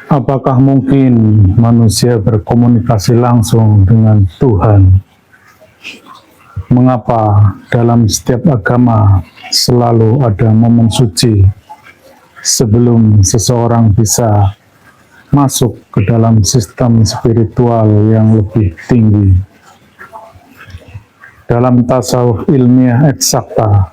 Apakah mungkin manusia berkomunikasi langsung dengan Tuhan? Mengapa dalam setiap agama selalu ada momen suci sebelum seseorang bisa masuk ke dalam sistem spiritual yang lebih tinggi? Dalam tasawuf ilmiah eksakta,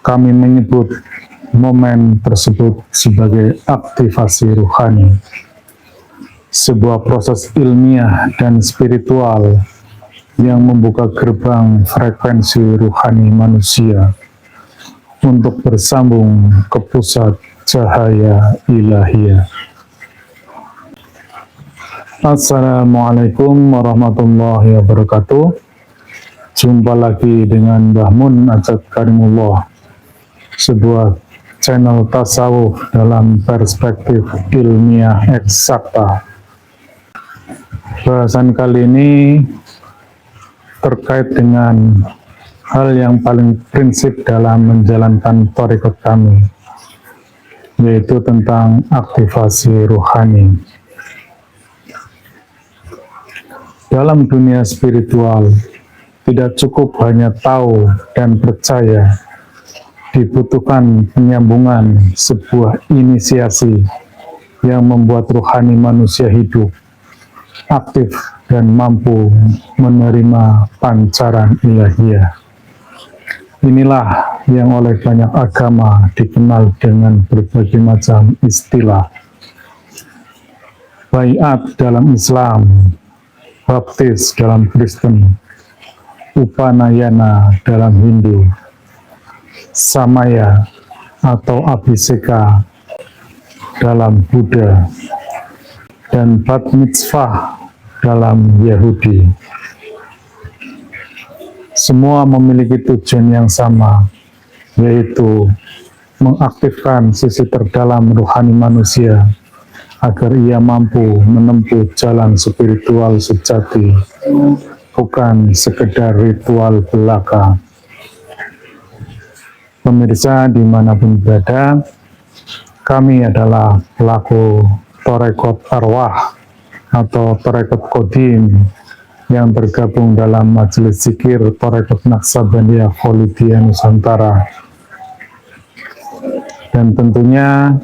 kami menyebut momen tersebut sebagai aktivasi ruhani, sebuah proses ilmiah dan spiritual yang membuka gerbang frekuensi ruhani manusia untuk bersambung ke pusat cahaya ilahiyah. Assalamualaikum warahmatullahi wabarakatuh. Jumpa lagi dengan Mbah Mun Ajat Karimullah, sebuah channel tasawuf dalam perspektif ilmiah eksakta. Bahasan kali ini terkait dengan hal yang paling prinsip dalam menjalankan thariqat kami, yaitu tentang aktivasi ruhani. Dalam dunia spiritual, tidak cukup hanya tahu dan percaya, dibutuhkan penyambungan sebuah inisiasi yang membuat ruhani manusia hidup, aktif, dan mampu menerima pancaran ilahiyah. Inilah yang oleh banyak agama dikenal dengan berbagai macam istilah. Baiat dalam Islam, baptis dalam Kristen, upanayana dalam Hindu, samaya atau abhiseka dalam Buddha, dan bat mitzvah dalam Yahudi. Semua memiliki tujuan yang sama, yaitu mengaktifkan sisi terdalam ruhani manusia agar ia mampu menempuh jalan spiritual sejati, bukan sekedar ritual belaka. Pemirsa dimanapun berada, kami adalah pelaku thariqat arwah atau thariqat qadim yang tergabung dalam majelis zikir thariqat Naqsabandiyah Kholidiyah Nusantara. Dan tentunya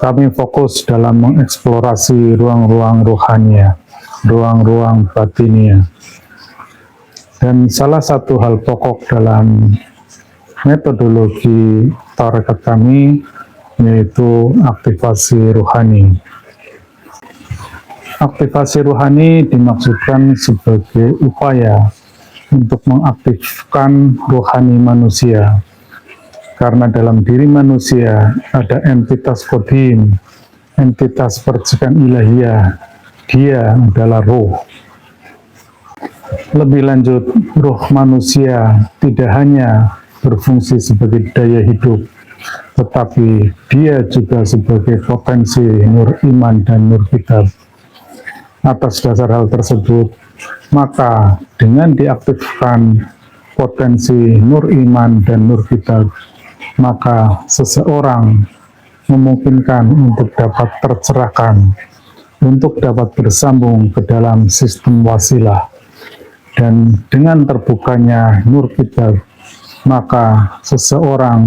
kami fokus dalam mengeksplorasi ruang-ruang ruhania, ruang-ruang batinia. Dan salah satu hal pokok dalam metodologi thariqat kami yaitu aktivasi ruhani. Aktivasi ruhani dimaksudkan sebagai upaya untuk mengaktifkan ruhani manusia, karena dalam diri manusia ada entitas qadim, entitas percikan ilahiyah. Dia adalah roh. Lebih lanjut, roh manusia tidak hanya berfungsi sebagai daya hidup, tetapi dia juga sebagai potensi nur iman dan nur kitab. Atas dasar hal tersebut, maka dengan diaktifkan potensi nur iman dan nur kitab, maka seseorang memungkinkan untuk dapat tercerahkan, untuk dapat bersambung ke dalam sistem wasilah. Dan dengan terbukanya nur kitab, maka seseorang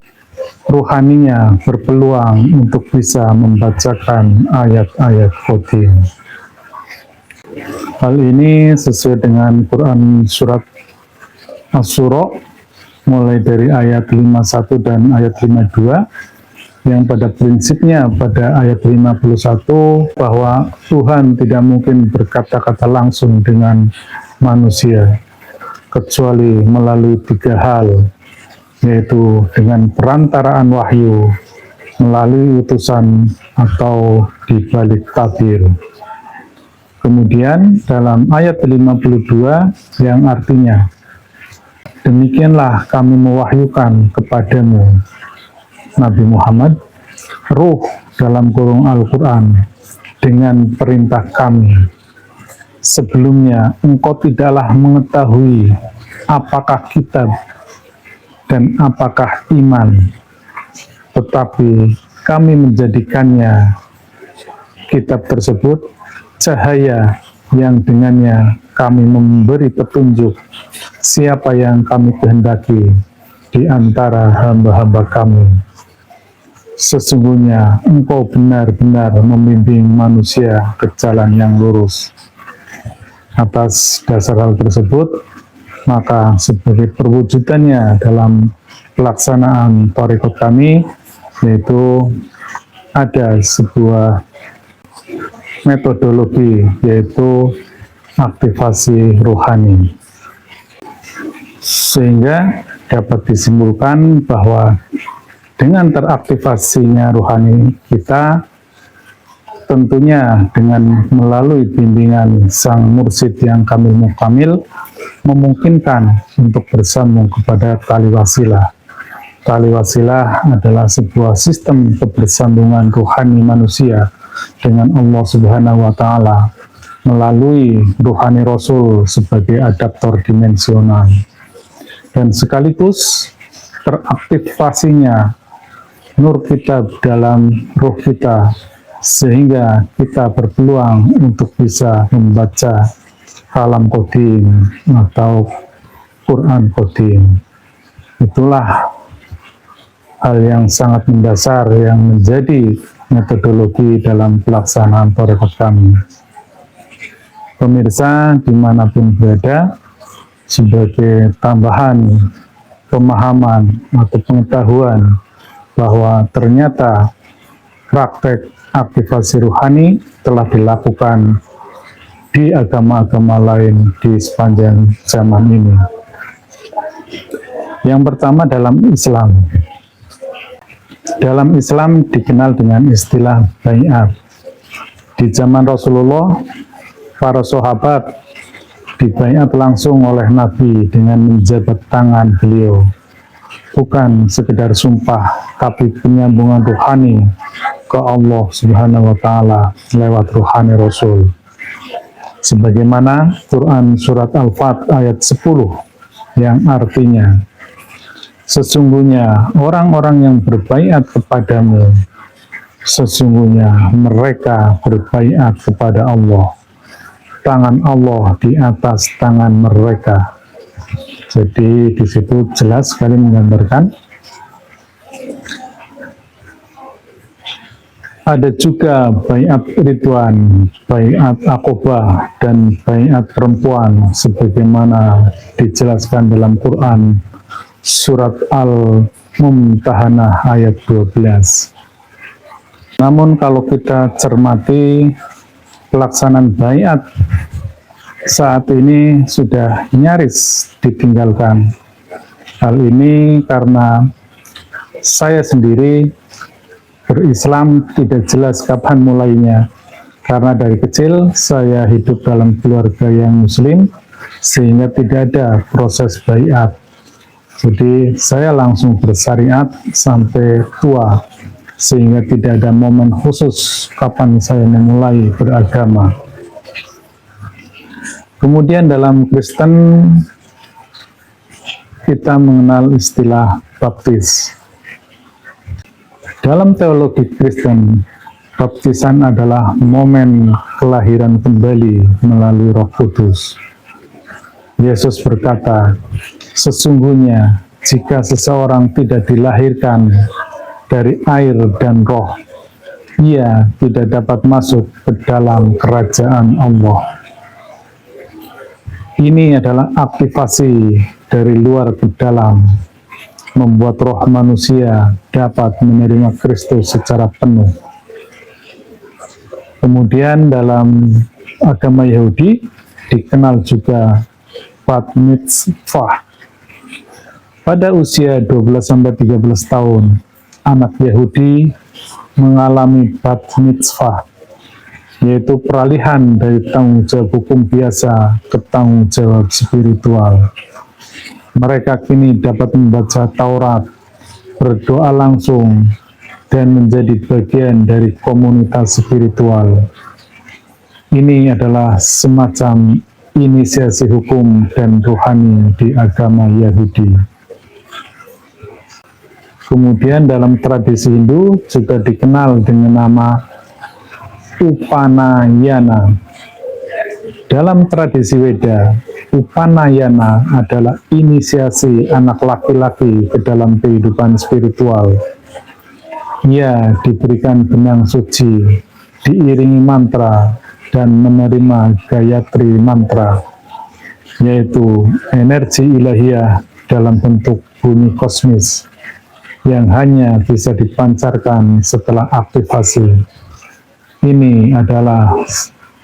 ruhaninya berpeluang untuk bisa membacakan ayat-ayat qadim. Hal ini sesuai dengan Quran surat Asy-Syura mulai dari ayat 51 dan ayat 52, yang pada prinsipnya pada ayat 51 bahwa Tuhan tidak mungkin berkata-kata langsung dengan manusia kecuali melalui tiga hal, yaitu dengan perantaraan wahyu, melalui utusan, atau di balik tabir. Kemudian dalam ayat 52 yang artinya, demikianlah kami mewahyukan kepadamu, Nabi Muhammad, ruh dalam kurung Al-Quran dengan perintah kami. Sebelumnya engkau tidaklah mengetahui apakah kitab dan apakah iman, tetapi kami menjadikannya kitab tersebut cahaya yang dengannya kami memberi petunjuk siapa yang kami kehendaki di antara hamba-hamba kami. Sesungguhnya engkau benar-benar membimbing manusia ke jalan yang lurus. Atas dasar hal tersebut, maka sebagai perwujudannya dalam pelaksanaan tarekat kami, yaitu ada sebuah metodologi, yaitu aktivasi rohani. Sehingga dapat disimpulkan bahwa dengan teraktivasinya rohani kita, tentunya dengan melalui bimbingan sang mursyid yang kamil mukamil, memungkinkan untuk bersambung kepada tali wasilah. Tali wasilah adalah sebuah sistem kebersambungan rohani manusia dengan Allah Subhanahu wa Ta'ala melalui rohani Rasul sebagai adaptor dimensional, dan sekaligus teraktivasinya nur kita dalam roh kita, sehingga kita berpeluang untuk bisa membaca kalam qadim atau Quran qadim. Itulah hal yang sangat mendasar yang menjadi metodologi dalam pelaksanaan tarekat kami. Pemirsa dimanapun berada, sebagai tambahan pemahaman atau pengetahuan bahwa ternyata praktek aktivasi rohani telah dilakukan di agama-agama lain di sepanjang zaman ini. Yang pertama dalam Islam. Dalam Islam dikenal dengan istilah bai'at. Di zaman Rasulullah, para sahabat dibai'at langsung oleh Nabi dengan menjabat tangan beliau. Bukan sekedar sumpah, tapi penyambungan rohani ke Allah Subhanahu wa Ta'ala lewat rohani Rasul. Sebagaimana Quran surat Al-Fat ayat 10 yang artinya, sesungguhnya orang-orang yang berbaiat kepadamu, sesungguhnya mereka berbaiat kepada Allah. Tangan Allah di atas tangan mereka. Jadi di situ jelas sekali menggambarkan. Ada juga baiat Ridwan, baiat Aqobah, dan baiat perempuan sebagaimana dijelaskan dalam Quran surat Al-Mumtahanah ayat 12. Namun kalau kita cermati pelaksanaan baiat saat ini sudah nyaris ditinggalkan. Hal ini karena saya sendiri berislam tidak jelas kapan mulainya, karena dari kecil saya hidup dalam keluarga yang muslim sehingga tidak ada proses baiat. Jadi saya langsung bersyariat sampai tua, sehingga tidak ada momen khusus kapan saya memulai beragama. Kemudian dalam Kristen kita mengenal istilah baptis. Dalam teologi Kristen, baptisan adalah momen kelahiran kembali melalui Roh Kudus. Yesus berkata, sesungguhnya jika seseorang tidak dilahirkan dari air dan roh, ia tidak dapat masuk ke dalam kerajaan Allah. Ini adalah aktivasi dari luar ke dalam, membuat roh manusia dapat menerima Kristus secara penuh. Kemudian dalam agama Yahudi dikenal juga bat mitzvah. Pada usia 12-13 tahun, anak Yahudi mengalami bat mitzvah, yaitu peralihan dari tanggung jawab hukum biasa ke tanggung jawab spiritual. Mereka kini dapat membaca Taurat, berdoa langsung, dan menjadi bagian dari komunitas spiritual. Ini adalah semacam inisiasi hukum dan rohani di agama Yahudi. Kemudian dalam tradisi Hindu juga dikenal dengan nama Upanayana. Dalam tradisi Weda, Upanayana adalah inisiasi anak laki-laki ke dalam kehidupan spiritual. Ia diberikan benang suci, diiringi mantra, dan menerima Gayatri mantra, yaitu energi ilahiyah dalam bentuk bunyi kosmis yang hanya bisa dipancarkan setelah aktivasi. Ini adalah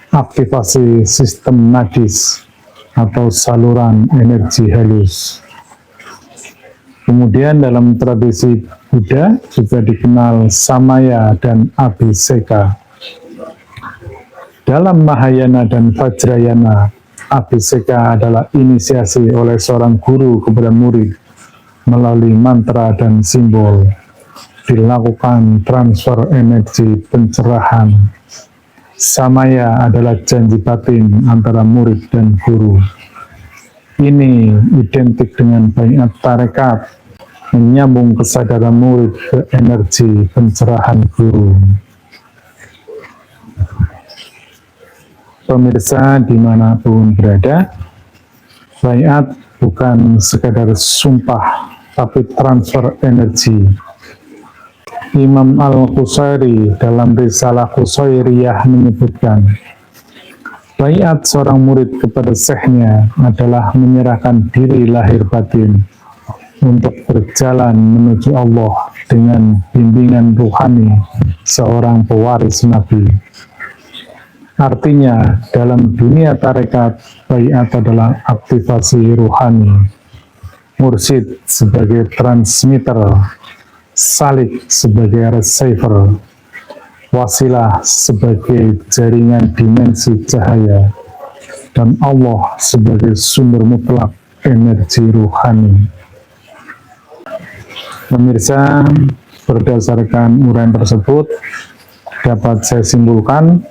aktivasi sistem nadis atau saluran energi halus. Kemudian dalam tradisi Buddha juga dikenal Samaya dan Abhiseka. Dalam Mahayana dan Vajrayana, Abhiseka adalah inisiasi oleh seorang guru kepada murid melalui mantra dan simbol. Dilakukan transfer energi pencerahan. Samaya adalah janji batin antara murid dan guru. Ini identik dengan baiat tarekat, menyambung kesadaran murid ke energi pencerahan guru. Pemirsa dimanapun berada, baiat bukan sekadar sumpah, tapi transfer energi. Imam Al-Qusairi dalam risalah Qusairiyah menyebutkan, baiat seorang murid kepada syekhnya adalah menyerahkan diri lahir batin untuk berjalan menuju Allah dengan bimbingan ruhani seorang pewaris Nabi. Artinya, dalam dunia tarekat, baiat adalah aktivasi ruhani, mursyid sebagai transmitter, salik sebagai receiver, wasilah sebagai jaringan dimensi cahaya, dan Allah sebagai sumber mutlak energi ruhani. Pemirsa, berdasarkan uraian tersebut, dapat saya simpulkan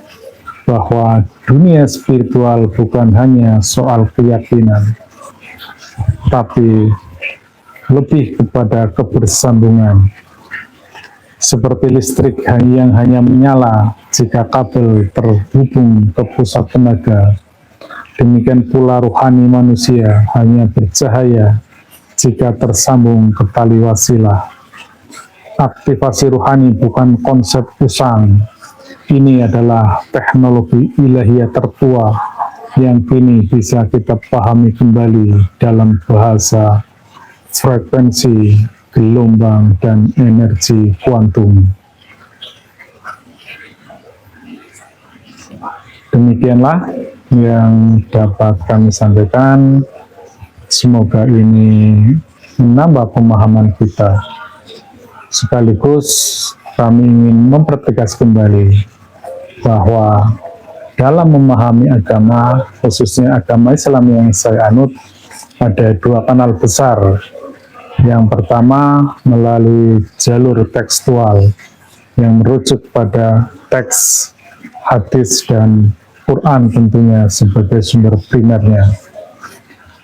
bahwa dunia spiritual bukan hanya soal keyakinan, tapi lebih kepada kebersambungan. Seperti listrik yang hanya menyala jika kabel terhubung ke pusat tenaga, demikian pula ruhani manusia hanya bercahaya jika tersambung ke tali wasilah. Aktivasi ruhani bukan konsep usang. Ini adalah teknologi ilahiyah tertua yang kini bisa kita pahami kembali dalam bahasa frekuensi, gelombang, dan energi kuantum. Demikianlah yang dapat kami sampaikan. Semoga ini menambah pemahaman kita. Sekaligus kami ingin mempertegas kembali bahwa dalam memahami agama, khususnya agama Islam yang saya anut, ada dua kanal besar. Yang pertama melalui jalur tekstual yang merujuk pada teks, hadis, dan Quran tentunya sebagai sumber primernya.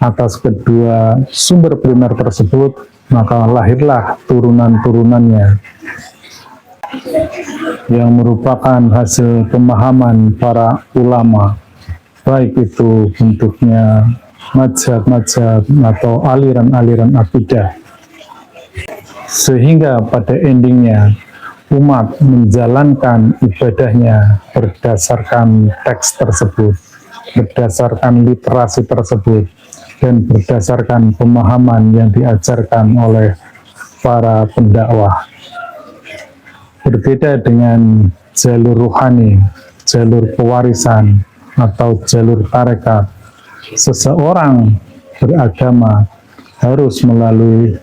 Atas kedua sumber primer tersebut, maka lahirlah turunan-turunannya yang merupakan hasil pemahaman para ulama, baik itu bentuknya mazhab-mazhab atau aliran-aliran akidah, sehingga pada endingnya umat menjalankan ibadahnya berdasarkan teks tersebut, berdasarkan literasi tersebut, dan berdasarkan pemahaman yang diajarkan oleh para pendakwah. Berbeda dengan jalur ruhani, jalur pewarisan, atau jalur tarekat, seseorang beragama harus melalui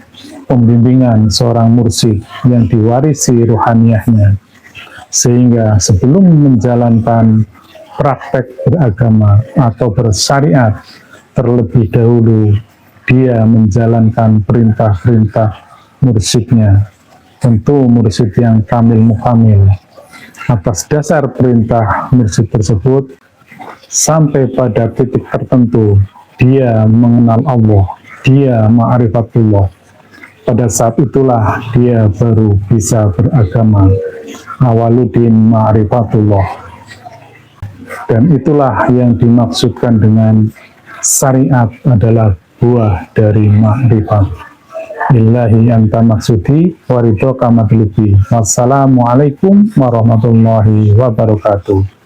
pembimbingan seorang mursyid yang diwarisi ruhaniyahnya, sehingga sebelum menjalankan praktek beragama atau bersyariat, terlebih dahulu dia menjalankan perintah-perintah mursyidnya, tentu mursyid yang kamil mukamil. Atas dasar perintah mursyid tersebut, sampai pada titik tertentu dia mengenal Allah, dia ma'rifatullah. Pada saat itulah dia baru bisa beragama. Awaluddin ma'rifatullah. Dan itulah yang dimaksudkan dengan syariat adalah buah dari makrifat. Billahi anta maksudi waridho kamatlubi. Wassalamualaikum warahmatullahi wabarakatuh.